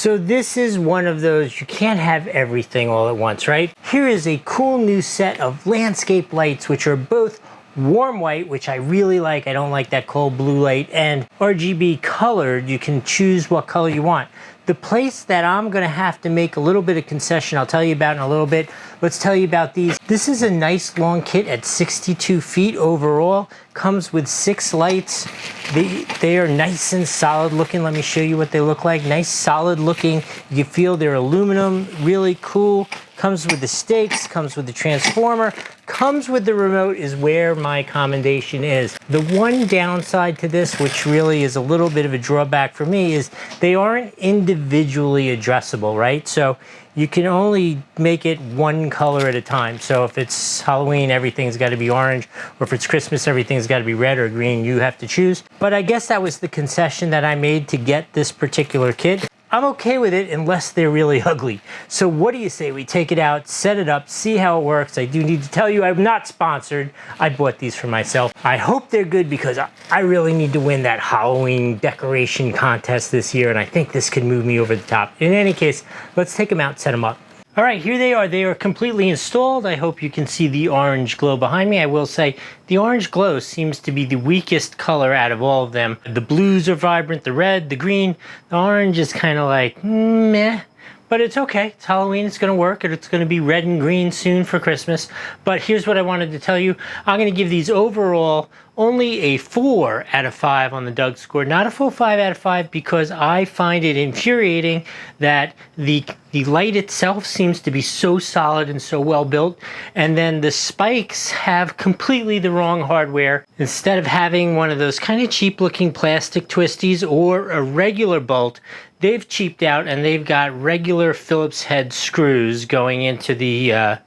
So this is one of those, you can't have everything all at once, right? Here is a cool new set of landscape lights, which are both warm white, which I really like. I don't like that cold blue light, and RGB colored. You can choose what color you want. The place that I'm gonna have to make a little bit of concession, I'll tell you about in a little bit. Let's tell you about these. This is a nice long kit at 62 feet overall. Comes with 6 lights. They are nice and solid looking. Let me show you what they look like. Nice, solid looking. You can feel they're aluminum, really cool. Comes with the stakes, comes with the transformer, comes with the remote is where my commendation is. The one downside to this, which really is a little bit of a drawback for me, is they aren't individually addressable, right? So you can only make it one color at a time. So if it's Halloween, everything's got to be orange, or if it's Christmas, everything's got to be red or green. You have to choose. But I guess that was the concession that I made to get this particular kit. I'm okay with it unless they're really ugly. So what do you say we take it out, set it up, see how it works? I do need to tell you I'm not sponsored. I bought these for myself. I hope they're good because I really need to win that Halloween decoration contest this year, and I think this could move me over the top. In any case, let's take them out and set them up. All right, here they are. They are completely installed. I hope you can see the orange glow behind me. I will say the orange glow seems to be the weakest color out of all of them. The blues are vibrant, the red, the green. The orange is kind of like meh, but it's okay. It's Halloween, it's gonna work, and it's gonna be red and green soon for Christmas. But here's what I wanted to tell you. I'm gonna give these overall only a 4 out of 5 on the Doug score, not a full 5 out of 5, because I find it infuriating that the light itself seems to be so solid and so well built, and then the spikes have completely the wrong hardware. Instead of having one of those kind of cheap looking plastic twisties or a regular bolt, they've cheaped out and they've got regular Phillips head screws going into the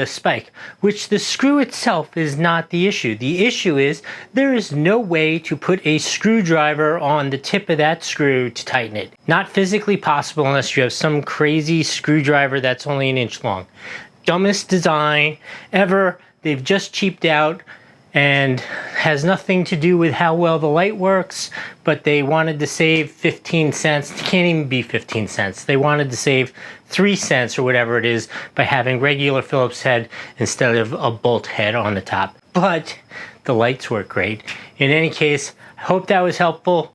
spike, which the screw itself is not the issue. The issue is there is no way to put a screwdriver on the tip of that screw to tighten it. Not physically possible unless you have some crazy screwdriver that's only an inch long. Dumbest design ever. They've just cheaped out and has nothing to do with how well the light works, but they wanted to save 15 cents. It can't even be 15 cents. They wanted to save 3 cents or whatever it is by having regular Phillips head instead of a bolt head on the top. But the lights work great. In any case, I hope that was helpful.